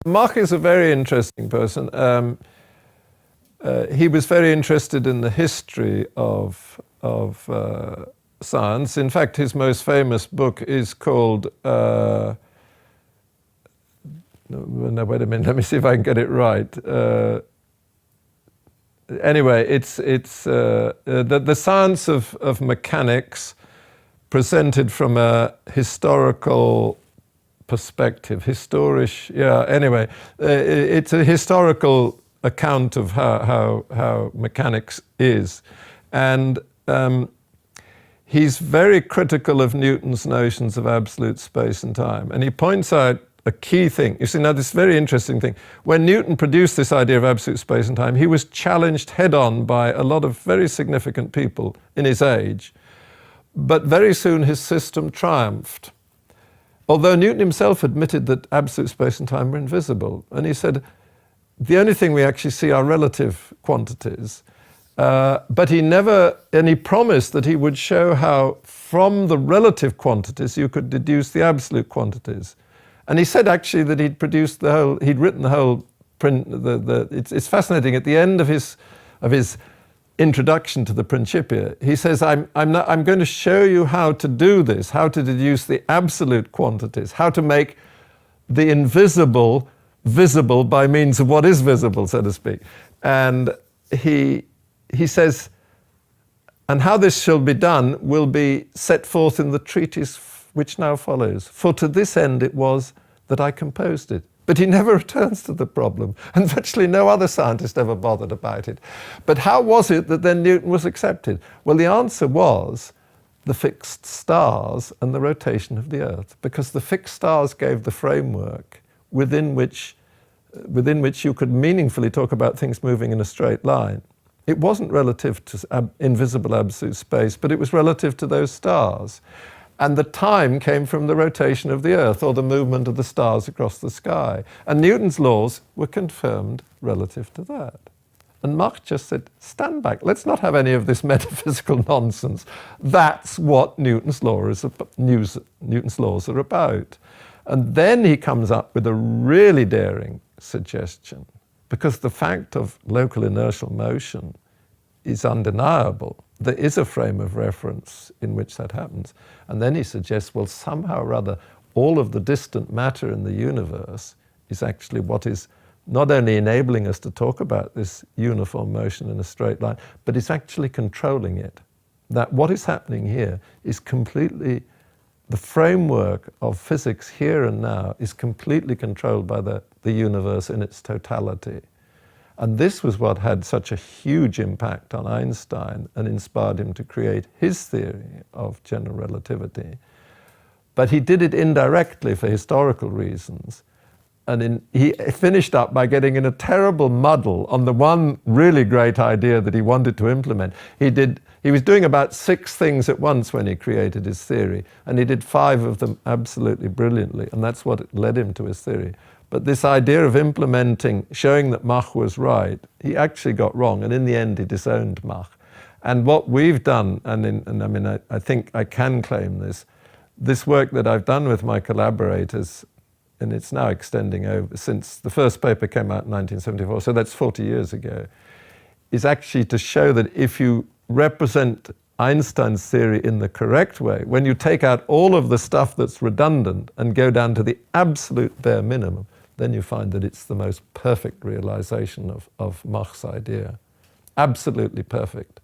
Mach is a very interesting person. He was very interested in the history of science. In fact, his most famous book is called, no, wait a minute, let me see if I can get it right. Anyway, it's the science of mechanics presented from a historical perspective, anyway, it's a historical account of how mechanics is. And he's very critical of Newton's notions of absolute space and time. And he points out a key thing. You see, now this very interesting thing. When Newton produced this idea of absolute space and time, he was challenged head-on by a lot of very significant people in his age. But very soon his system triumphed. Although Newton himself admitted that absolute space and time were invisible. And he said, the only thing we actually see are relative quantities. But he promised that he would show how from the relative quantities you could deduce the absolute quantities. And he said actually that he'd written the whole print. It's fascinating. At the end of his introduction to the Principia, he says, I'm going to show you how to do this, how to deduce the absolute quantities, how to make the invisible visible by means of what is visible, so to speak. And he says, and how this shall be done will be set forth in the treatise which now follows. For to this end it was that I composed it. But he never returns to the problem, and virtually no other scientist ever bothered about it. But how was it that then Newton was accepted? Well, the answer was the fixed stars and the rotation of the Earth, because the fixed stars gave the framework within which you could meaningfully talk about things moving in a straight line. It wasn't relative to invisible absolute space, but it was relative to those stars. And the time came from the rotation of the Earth or the movement of the stars across the sky. And Newton's laws were confirmed relative to that. And Mach just said, stand back, let's not have any of this metaphysical nonsense. That's what Newton's laws are about. And then he comes up with a really daring suggestion, because the fact of local inertial motion is undeniable. There is a frame of reference in which that happens. And then he suggests, well, somehow or other, all of the distant matter in the universe is actually what is not only enabling us to talk about this uniform motion in a straight line, but it's actually controlling it. That what is happening here is completely, the framework of physics here and now is completely controlled by the universe in its totality. And this was what had such a huge impact on Einstein and inspired him to create his theory of general relativity. But he did it indirectly for historical reasons. And he finished up by getting in a terrible muddle on the one really great idea that he wanted to implement. He was doing about 6 things at once when he created his theory, and he did 5 of them absolutely brilliantly, and that's what led him to his theory. But this idea of implementing, showing that Mach was right, he actually got wrong, and in the end he disowned Mach. And what we've done, I think I can claim this work that I've done with my collaborators, and it's now extending over since the first paper came out in 1974, so that's 40 years ago, is actually to show that if you represent Einstein's theory in the correct way, when you take out all of the stuff that's redundant and go down to the absolute bare minimum, then you find that it's the most perfect realization of Mach's idea. Absolutely perfect.